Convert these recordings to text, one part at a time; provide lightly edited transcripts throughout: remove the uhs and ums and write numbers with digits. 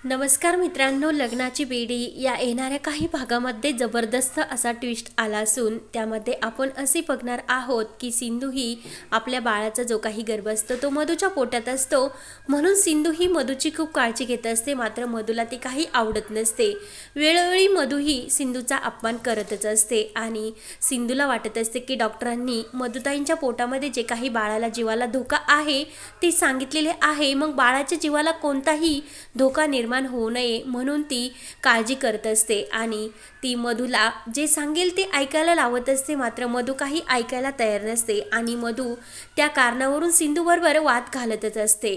नमस्कार मित्रांनो, लग्नाची बेडी या येणाऱ्या काही भागामध्ये जबरदस्त असा ट्विस्ट आला असून त्यामध्ये आपण असे बघणार आहोत की सिंधू ही आपल्या बाळाचा जो काही गर्भ असतो तो मधूच्या पोटात असतो, म्हणून सिंधू ही मधूची खूप काळजी घेत असते. मात्र मधूला ती काही आवडत नसते. वेळोवेळी मधू ही सिंधूचा अपमान करतच असते आणि सिंधूला वाटत असते की डॉक्टरांनी मधुताईंच्या पोटामध्ये जे काही बाळाला जीवाला धोका आहे ते सांगितलेले आहे, मग बाळाच्या जीवाला कोणताही धोका निर्माण होऊ नये म्हणून ती काळजी करत असते आणि ती मधूला जे सांगेल ते ऐकायला लावत असते. मात्र मधू काही ऐकायला तयार नसते आणि मधू त्या कारणावरून सिंधूबरोबर वाद घालतच असते.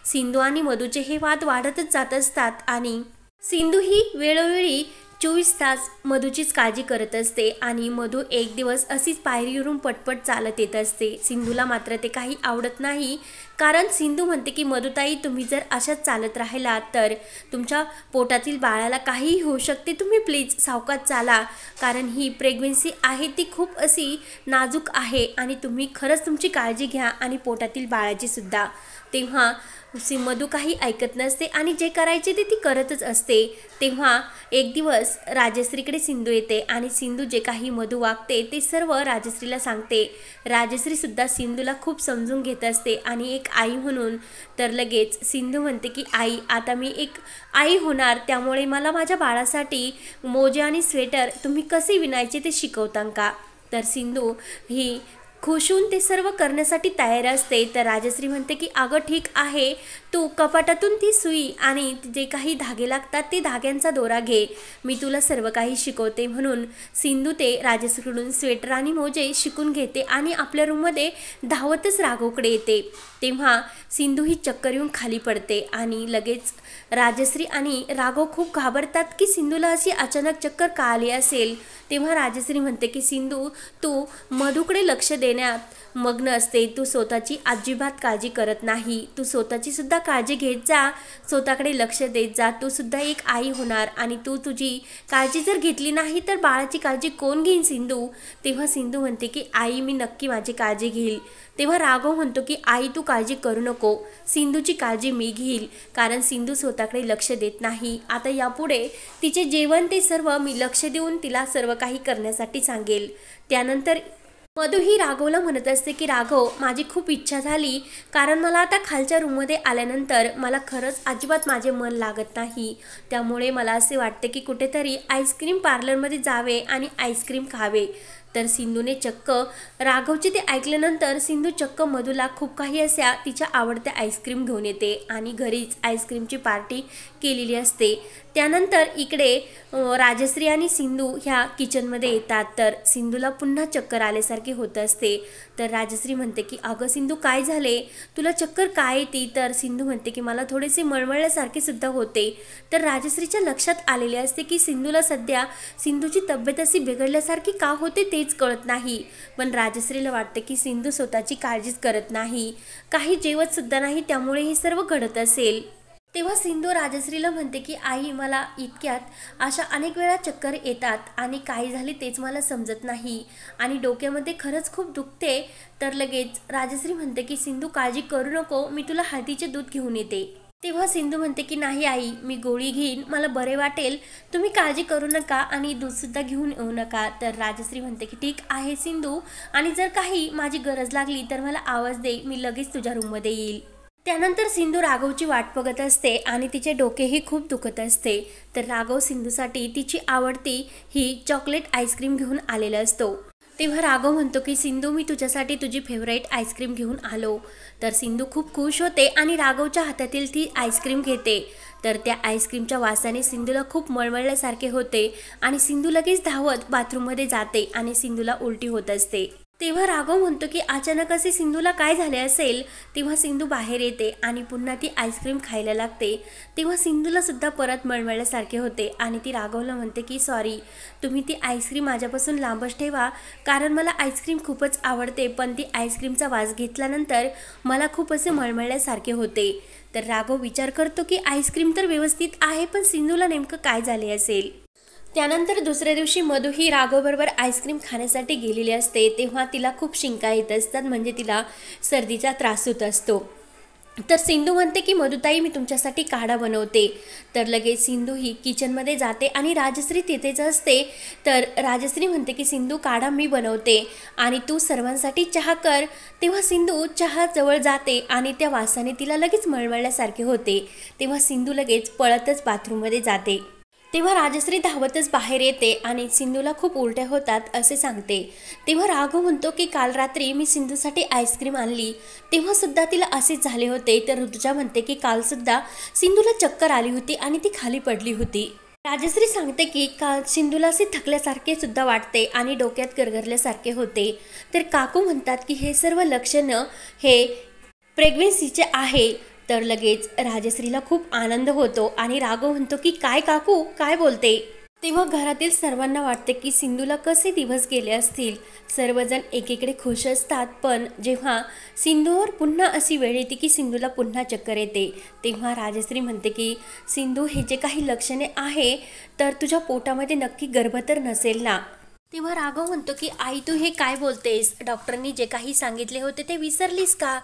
सिंधू आणि मधूचे हे वाद वाढतच जात असतात आणि सिंधू ही वेळोवेळी 24 तास मधूचीच काळजी करत असते आणि मधू एक दिवस अशीच पायरीवरून पटपट चालत येत असते. सिंधूला मात्र ते काही आवडत नाही, कारण सिंधू म्हणते की मधुताई, तुम्ही जर अशाच चालत राहिलात तर तुमच्या पोटातील बाळाला काहीही होऊ शकते. तुम्ही प्लीज सावकाश चाला, कारण ही प्रेग्नन्सी आहे ती खूप अशी नाजूक आहे आणि तुम्ही खरंच तुमची काळजी घ्या आणि पोटातील बाळाची सुद्धा. तेव्हा मधू काही ऐकत नसते आणि जे करायचे ते ती करतच असते. तेव्हा एक दिवस राजश्रीकडे सिंधू येते आणि सिंधू जे काही मधू वागते ते सर्व राजश्रीला सांगते. राजश्री सुद्धा सिंधूला खूप समजून घेत असते आणि एक आई म्हणून तर लगेच सिंधू म्हणते की आई, आता मी एक आई होणार, त्यामुळे मला माझ्या बाळासाठी मोजे आणि स्वेटर तुम्ही कसे विणायचे ते शिकवता का. तर सिंधू ही खुश होऊन ते सर्व करण्यासाठी तयार असते. तर राजश्री म्हणते की अगं ठीक आहे, तू कपाटातून ती सुई आणि जे काही धागे लागतात ते धाग्यांचा दोरा घे, मी तुला सर्व काही शिकवते. म्हणून सिंधू ते राजश्रीकडून स्वेटर आणि मोजे शिकून घेते आणि आपल्या रूममध्ये धावतच राघवकडे येते. तेव्हा सिंधू ही चक्कर येऊन खाली पडते आणि लगेच राजश्री आणि राघव खूप घाबरतात की सिंधूला अशी अचानक चक्कर का आली असेल. तेव्हा राजश्री म्हणते की सिंधू, तू मधूकडे लक्ष देण्यात मग्न असते, तू स्वतःची अजिबात काळजी करत नाही. तू स्वतःची सुद्धा काळजी घेत जा, स्वतःकडे लक्ष देत जा. तू सुद्धा एक आई होणार आणि तू तुझी काळजी जर घेतली नाही तर बाळाची काळजी कोण घेईन सिंधू. तेव्हा सिंधू म्हणते की आई, मी नक्की माझी काळजी घेईल. तेव्हा राघव म्हणतो की आई, तू काळजी करू नको, सिंधूची काळजी मी घेईल, कारण सिंधू स्वतःकडे लक्ष देत नाही. आता यापुढे तिचे जेवण ते सर्व मी लक्ष देऊन तिला सर्व काही करण्यासाठी सांगेल. त्यानंतर मधू ही राघवला म्हणत असते की राघव, माझी खूप इच्छा झाली, कारण मला आता खालच्या रूममध्ये आल्यानंतर मला खरंच अजिबात माझे मन लागत नाही. त्यामुळे मला असे वाटते की कुठेतरी आईस्क्रीम पार्लरमध्ये जावे आणि आईस्क्रीम खावे. तर सिंधूने चक्क राघवचे ते ऐकल्यानंतर सिंधू चक्क मधूला खूप काही अशा तिच्या आवडत्या आईस्क्रीम घेऊन येते आणि घरीच आईस्क्रीमची पार्टी केलेली असते. त्यानंतर इकडे राजश्री आणि सिंधू ह्या किचनमध्ये येतात. तर सिंधूला पुन्हा चक्कर आल्यासारखे होत असते. तर राजश्री म्हणते की अगं सिंधू, काय झाले, तुला चक्कर काय येते. तर सिंधू म्हणते की मला थोडेसे मळमळल्यासारखे सुद्धा होते. तर राजश्रीच्या लक्षात आलेले असते की सिंधूला सध्या सिंधूची तब्येत अशी बिघडल्यासारखी का होते तेच कळत नाही. पण राजश्रीला वाटते की सिंधू स्वतःची काळजीच करत नाही, काही जेवत सुद्धा नाही, त्यामुळे हे सर्व घडत असेल. तेव्हा सिंधू राजश्रीला म्हणते की आई, मला इतक्यात अशा अनेक वेळा चक्कर येतात आणि काय झाले तेच मला समजत नाही आणि डोक्यामध्ये खरंच खूप दुखते. तर लगेच राजश्री म्हणते की सिंधू, काळजी करू नको, मी तुला हळदीचे दूध घेऊन येते. तेव्हा सिंधू म्हणते की नाही आई, मी गोळी घेईन, मला बरे वाटेल, तुम्ही काळजी करू नका आणि दूधसुद्धा घेऊन येऊ नका. तर राजश्री म्हणते की ठीक आहे सिंधू, आणि जर काही माझी गरज लागली तर मला आवाज दे, मी लगेच तुझ्या रूममध्ये येईल. त्यानंतर सिंधू राघवची वाट बघत असते आणि तिचे डोकेही खूप दुखत असते. तर राघव सिंधूसाठी तिची आवडती ही चॉकलेट आईस्क्रीम घेऊन आलेला असतो. तेव्हा राघव म्हणतो की सिंधू, मी तुझ्यासाठी तुझी फेवरेट आईस्क्रीम घेऊन आलो. तर सिंधू खूप खुश होते आणि राघवच्या हातातील ती आईस्क्रीम घेते. तर त्या आईस्क्रीमच्या वासाने सिंधूला खूप मळमळल्यासारखे होते आणि सिंधू लगेच धावत बाथरूममध्ये जाते आणि सिंधूला उलटी होत असते. तेव्हा राघव म्हणतो की अचानक असे सिंधूला काय झाले असेल. तेव्हा सिंधू बाहेर येते आणि पुन्हा ती आईस्क्रीम खायला लागते. तेव्हा सिंधूला सुद्धा परत मळमळल्यासारखे होते आणि ती राघवला म्हणते की सॉरी, तुम्ही ती आईस्क्रीम माझ्यापासून लांबच ठेवा, कारण मला आईस्क्रीम खूपच आवडते, पण ती आईस्क्रीमचा वास घेतल्यानंतर मला खूप असे मळमळल्यासारखे होते. तर राघव विचार करतो की आईस्क्रीम तर व्यवस्थित आहे, पण सिंधूला नेमकं काय झाले असेल. त्यानंतर दुसऱ्या दिवशी मधू ही राघवबरोबर आईस्क्रीम खाण्यासाठी गेलेली असते. तेव्हा तिला खूप शिंका येत असतात, म्हणजे तिला सर्दीचा त्रास होत असतो. तर सिंधू म्हणते की मधुताई मी तुमच्यासाठी काढा बनवते. तर लगेच सिंधू ही किचनमध्ये जाते आणि राजश्री तिथेच असते. तर राजश्री म्हणते की सिंधू काढा मी बनवते आणि तू सर्वांसाठी चहा कर. तेव्हा सिंधू चहाजवळ जाते आणि त्या वासाने तिला लगेच मळमळल्यासारखे होते. तेव्हा सिंधू लगेच पळतच बाथरूममध्ये जाते. तेव्हा राजश्री धावतच बाहेर येते आणि सिंधूला खूप उलट्या होतात असे सांगते. तेव्हा राघव म्हणतो की काल रात्री मी सिंधूसाठी आईस्क्रीम आणली तेव्हा सुद्धा तिला असेच झाले होते. तर ऋतुजा म्हणते की काल सुद्धा सिंधूला चक्कर आली होती आणि ती खाली पडली होती. राजश्री सांगते की काल सिंधूला असे थकल्यासारखे सुद्धा वाटते आणि डोक्यात गरगरल्यासारखे होते. तर काकू म्हणतात की हे सर्व लक्षणं हे प्रेग्नन्सीचे आहे. तर लगेच राजश्रीला खूप आनंद होतो आणि राघव म्हणतो की काय काकू काय बोलते. तेव्हा घरातील सर्वांना वाटते की सिंधूला कसे दिवस गेले असतील. सर्वजण एकीकडे खुश असतात. पण जेव्हा सिंधूवर पुन्हा अशी वेळ येते की सिंधूला पुन्हा चक्कर येते तेव्हा राजश्री म्हणते की सिंधू हे जे काही लक्षणे आहे तर तुझ्या पोटामध्ये नक्की गर्भ तर नसेल ना. तेव्हा राघव म्हणतो की आई तू हे काय बोलतेस, डॉक्टरांनी जे काही सांगितले होते ते विसरलीस का.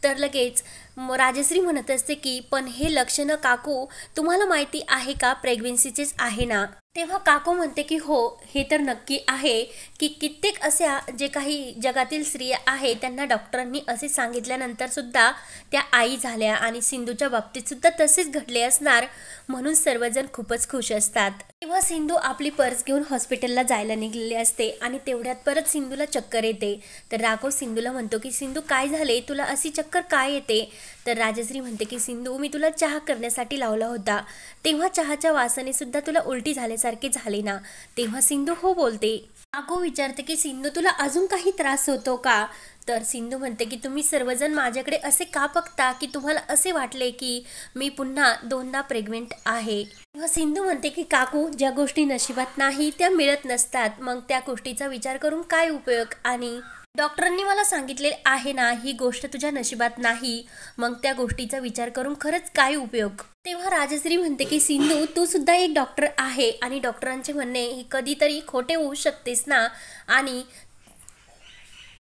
तर लगेच राजश्री म्हणत असते की पण हे लक्षणं काकू तुम्हाला माहिती आहे का प्रेग्नन्सीचेच आहे ना. तेव्हा काकू म्हणते की हो हे तर नक्की आहे की कित्येक अशा जे काही जगातील स्त्रिया आहे त्यांना डॉक्टरांनी असे सांगितल्यानंतर सुद्धा त्या आई झाल्या आणि सिंधूच्या बाबतीत सुद्धा तसेच घडले असणार म्हणून सर्वजण खूपच खुश असतात. तेव्हा सिंधू आपली पर्स घेऊन हॉस्पिटलला जायला निघलेली असते आणि तेवढ्यात परत सिंधूला चक्कर येते. तर राघव सिंधूला म्हणतो की सिंधू काय झाले तुला अशी चक्कर काय येते. तर राजश्री म्हणते की सिंधू मी तुला चहा करण्यासाठी लावला होता तेव्हा चहाच्या वासाने सुद्धा तुला उलटी झाल्यासारखे झाले ना. तेव्हा सिंधू हो बोलते. राघव विचारते की सिंधू तुला अजून काही त्रास होतो का. तर सिंधू म्हणते की तुम्ही सर्वजण माझ्याकडे असे का बघता की तुम्हाला असे वाटले की मी पुन्हा दोनदा प्रेग्नेंट आहे. तेव्हा सिंधू म्हणते की काकू ज्या गोष्टी नशिबात नाही त्या मिळत नसतात मग त्या गोष्टीचा विचार करून काय उपयोग आणि डॉक्टरांनी मला सांगितले आहे ना ही गोष्ट तुझ्या नशिबात नाही मग त्या गोष्टीचा विचार करून खरंच काय उपयोग. तेव्हा राजश्री म्हणते की सिंधू तू सुद्धा एक डॉक्टर आहे आणि डॉक्टरांचे म्हणणे हे कधीतरी खोटे होऊ शकतेस ना आणि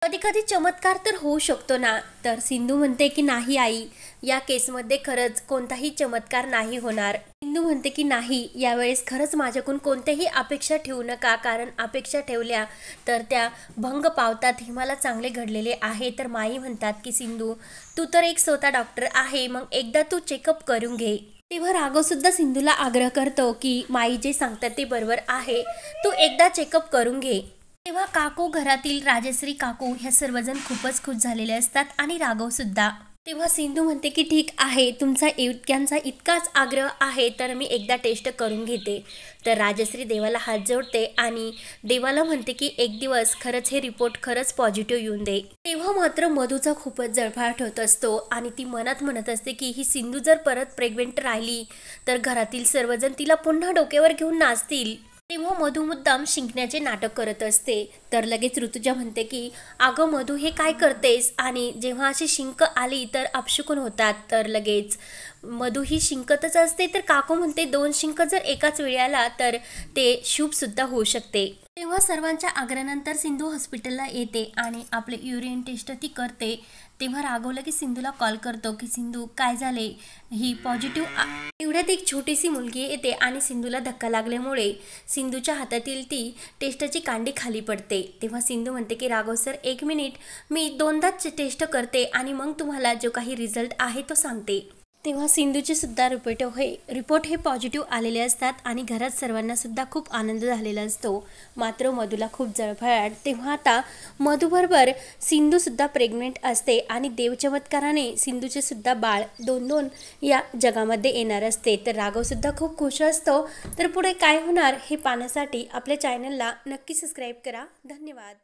कधी कधी चमत्कार तर होऊ शकतो ना. तर सिंधू म्हणते की नाही आई या केसमध्ये खरंच कोणताही चमत्कार नाही होणार. सिंधू म्हणते की नाही यावेळेस खरंच माझ्याकडून कोणत्याही अपेक्षा ठेवू नका कारण अपेक्षा ठेवल्या तर त्या भंग पावतात हे मला चांगले घडलेले आहे. तर माई म्हणतात की सिंधू तू तर एक स्वतः डॉक्टर आहे मग एकदा तू चेकअप करून घे. तेव्हा राघव सुद्धा सिंधूला आग्रह करतो की माई जे सांगतात ते बरोबर आहे तू एकदा चेकअप करून घे. तेव्हा काकू घरातील राजश्री काकू ह्या सर्वजण खूपच खुश झालेले असतात आणि राघव सुद्धा. तेव्हा सिंधू म्हणते की ठीक आहे तुमचा इतक्यांचा इतकाच आग्रह आहे तर मी एकदा टेस्ट करून घेते. तर राजश्री देवाला हात जोडते आणि देवाला म्हणते की एक दिवस खरंच हे रिपोर्ट खरंच पॉझिटिव्ह येऊन दे. तेव्हा मात्र मधूचा खूपच जळफळाट होत असतो आणि ती मनात म्हणत असते की ही सिंधू जर परत प्रेग्नेंट राहिली तर घरातील सर्वजण तिला पुन्हा डोक्यावर घेऊन नाचतील. तेव्हा मधू मुद्दाम शिंकण्याचे नाटक करत असते. तर लगेच ऋतुजा म्हणते की अगं मधू हे काय करतेस आणि जेव्हा अशी शिंक आली तर अपशकुन होतात. तर लगेच मधू ही शिंकतच असते. तर काकू म्हणते 2 शिंक जर एकाच वेळी आला तर ते शुभ सुद्धा होऊ शकते. तेव्हा सर्वांच्या आग्रहानंतर सिंधू हॉस्पिटलला येते आणि आपले युरिन टेस्ट ती करते. तेव्हा राघव लगेच सिंधूला कॉल करतो की सिंधू काय झाले ही पॉझिटिव्ह. एवढ्यात एक छोटीशी मुलगी येते आणि सिंधूला धक्का लागल्यामुळे सिंधूच्या हातातील ती टेस्टची कांडी खाली पडते. तेव्हा सिंधू म्हणते की राघव सर 1 मिनिट मी 2दाच टेस्ट करते आणि मग तुम्हाला जो काही रिझल्ट आहे तो सांगते. तेव्हा सिंधूचे सुद्धा रिपोर्ट हे पॉझिटिव्ह आलेले असतात आणि घरात सर्वांना सुद्धा खूप आनंद झालेला असतो. मात्र मधूला खूप जळफळाट. तेव्हा आता मधूबरोबर सिंधू सुद्धा प्रेग्नेंट असते आणि देवचमत्काराने सिंधूचे सुद्धा बाळ 2-2 या जगामध्ये येणार असते. तर राघव सुद्धा खूप खुश असतो. तर पुढे काय होणार हे पाहण्यासाठी आपल्या चॅनलला नक्की सबस्क्राईब करा. धन्यवाद.